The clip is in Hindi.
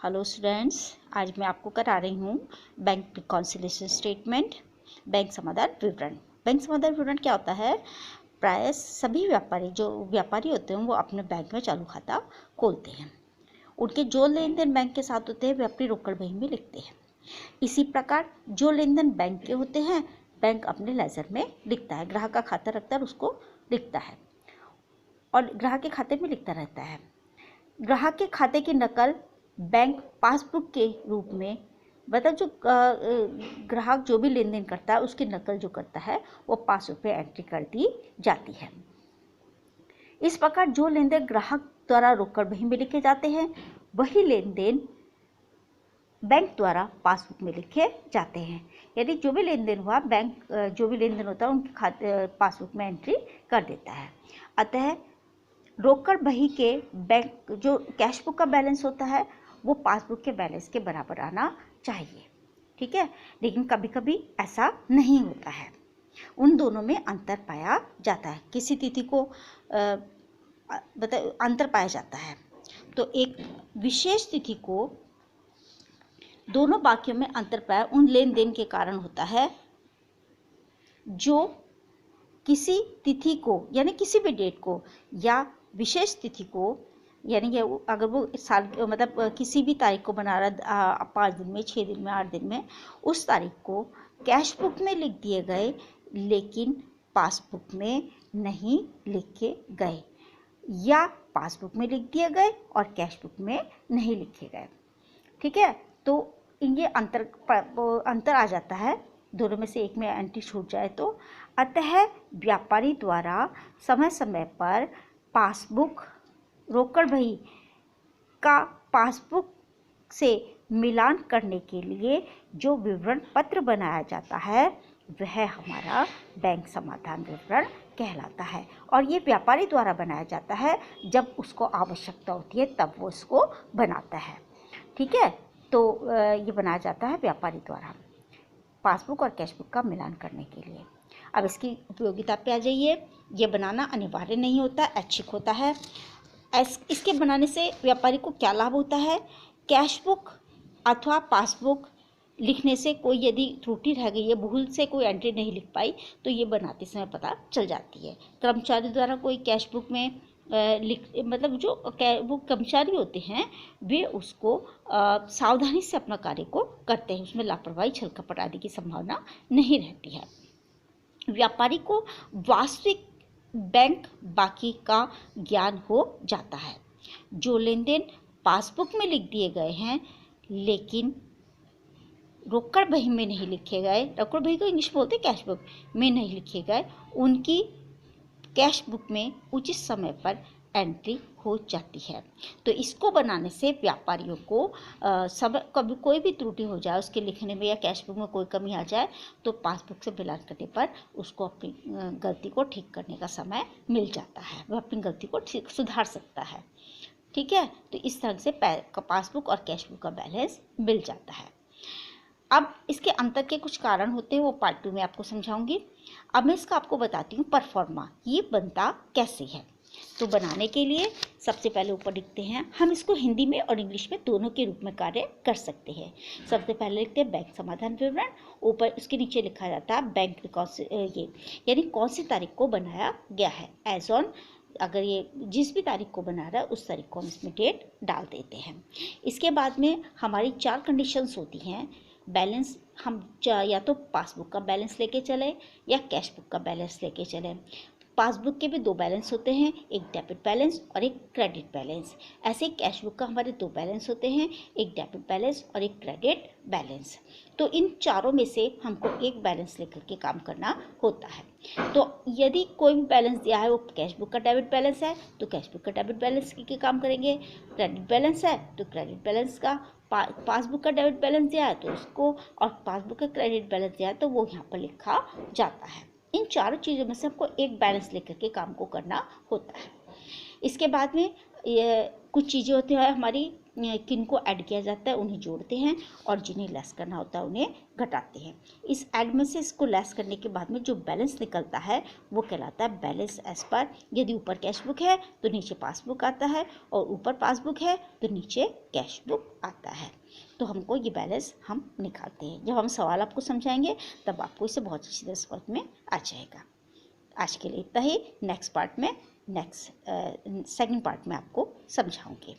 हेलो स्टूडेंट्स, आज मैं आपको करा रही हूँ बैंक रिकॉन्सिलिएशन स्टेटमेंट, बैंक समाधान विवरण। बैंक समाधान विवरण क्या होता है? प्राय सभी व्यापारी होते हैं वो अपने बैंक में चालू खाता खोलते हैं। उनके जो लेन देन बैंक के साथ होते हैं वे अपनी रोकड़ बही में लिखते हैं। इसी प्रकार जो लेन देन बैंक के होते हैं बैंक अपने लेजर में लिखता है। ग्राहक का खाता रखता है उसको लिखता है और ग्राहक के खाते में लिखता रहता है। ग्राहक के खाते की नकल बैंक पासबुक के रूप में, मतलब जो ग्राहक जो भी लेन देन करता है उसकी नकल जो करता है वो पासबुक पे एंट्री कर दी जाती है। इस प्रकार जो लेन देन ग्राहक द्वारा रोकड़ बही में लिखे जाते हैं वही लेन देन बैंक द्वारा पासबुक में लिखे जाते हैं। यदि जो भी लेन देन हुआ बैंक जो भी लेन देन होता है उनके खाते पासबुक में एंट्री कर देता है। अतः रोकड़ बही के बैंक जो कैश बुक का बैलेंस होता है वो पासबुक के बैलेंस के बराबर आना चाहिए, ठीक है। लेकिन कभी कभी ऐसा नहीं होता है, उन दोनों में अंतर पाया जाता है। किसी तिथि को अंतर पाया जाता है तो एक विशेष तिथि को दोनों बाकियों में अंतर पाया उन लेन देन के कारण होता है जो किसी तिथि को यानी किसी भी डेट को या विशेष तिथि को, यानी अगर वो साल मतलब किसी भी तारीख को बना रहा 5 दिन में, 6 दिन में, 8 दिन में, उस तारीख को कैश बुक में लिख दिए गए लेकिन पासबुक में नहीं लिखे गए, या पासबुक में लिख दिए गए और कैश बुक में नहीं लिखे गए, ठीक है। तो ये अंतर आ जाता है, दोनों में से एक में एंट्री छूट जाए तो। अतः व्यापारी द्वारा समय समय पर पासबुक रोकड़ बही का पासबुक से मिलान करने के लिए जो विवरण पत्र बनाया जाता है वह हमारा बैंक समाधान विवरण कहलाता है। और ये व्यापारी द्वारा बनाया जाता है, जब उसको आवश्यकता होती है तब वो इसको बनाता है, ठीक है। तो ये बनाया जाता है व्यापारी द्वारा पासबुक और कैश बुक का मिलान करने के लिए। अब इसकी उपयोगिता पे आ जाइए। ये बनाना अनिवार्य नहीं होता, ऐच्छिक होता है। इसके बनाने से व्यापारी को क्या लाभ होता है? कैश बुक अथवा पासबुक लिखने से कोई यदि त्रुटि रह गई है, भूल से कोई एंट्री नहीं लिख पाई तो ये बनाते समय पता चल जाती है। कर्मचारी द्वारा कोई कैश बुक में मतलब जो वो कर्मचारी होते हैं वे उसको सावधानी से अपना कार्य को करते हैं, उसमें लापरवाही, छल कपट आदि की संभावना नहीं रहती है। व्यापारी को वास्तविक बैंक बाकी का ज्ञान हो जाता है। जो लेन देन पासबुक में लिख दिए गए हैं लेकिन रोकड़ बही में नहीं लिखे गए, रोकड़ बही को इंग्लिश बोलते कैश बुक में नहीं लिखे गए, उनकी कैश बुक में उचित समय पर एंट्री हो जाती है। तो इसको बनाने से व्यापारियों को कभी कोई भी त्रुटि हो जाए उसके लिखने में या कैश बुक में कोई कमी आ जाए तो पासबुक से मिलान करने पर उसको अपनी गलती को ठीक करने का समय मिल जाता है, वह अपनी गलती को सुधार सकता है, ठीक है। तो इस तरह से पासबुक और कैश बुक का बैलेंस मिल जाता है। अब इसके अंतर के कुछ कारण होते हैं, वो पार्ट 2 में आपको समझाऊंगी। अब मैं इसका आपको बताती हूँ परफॉर्मा, ये बनता कैसे है। तो बनाने के लिए सबसे पहले ऊपर लिखते हैं, हम इसको हिंदी में और इंग्लिश में दोनों के रूप में कार्य कर सकते हैं। सबसे पहले लिखते हैं बैंक समाधान विवरण, ऊपर उसके नीचे लिखा जाता है बैंक ये यानी कौन सी तारीख को बनाया गया है, एज ऑन, अगर ये जिस भी तारीख को बना रहा है उस तारीख को हम इसमें डेट डाल देते हैं। इसके बाद में हमारी 4 कंडीशंस होती हैं। बैलेंस हम या तो पासबुक का बैलेंस लेके चले या कैश बुक का बैलेंस लेके चले। पासबुक के भी 2 बैलेंस होते हैं, एक डेबिट बैलेंस और एक क्रेडिट बैलेंस। ऐसे ही कैश बुक का हमारे 2 बैलेंस होते हैं, एक डेबिट बैलेंस और एक क्रेडिट बैलेंस। तो इन चारों में से हमको एक बैलेंस लेकर के काम करना होता है। तो यदि कोई भी बैलेंस दिया है वो कैश बुक का डेबिट बैलेंस है तो कैश बुक का डेबिट बैलेंस के काम करेंगे, क्रेडिट बैलेंस है तो क्रेडिट बैलेंस का, पासबुक का डेबिट बैलेंस दिया है तो उसको, और पासबुक का क्रेडिट बैलेंस दिया है तो वो यहाँ पर लिखा जाता है। इन चारों चीज़ों में से हमको एक बैलेंस लेकर के काम को करना होता है। इसके बाद में कुछ चीज़ें होती हैं हमारी किन को ऐड किया जाता है उन्हें जोड़ते हैं, और जिन्हें लेस करना होता है उन्हें घटाते हैं। इस ऐड में से इसको लेस करने के बाद में जो बैलेंस निकलता है वो कहलाता है बैलेंस एज पर। यदि ऊपर कैश बुक है तो नीचे पासबुक आता है, और ऊपर पासबुक है तो नीचे कैश बुक आता है। तो हमको ये बैलेंस हम निकालते हैं। जब हम सवाल आपको समझाएंगे तब आपको इसे बहुत अच्छी तरह समझ में आ जाएगा। आज के लिए इतना ही। नेक्स्ट सेकंड पार्ट में आपको समझाऊंगी।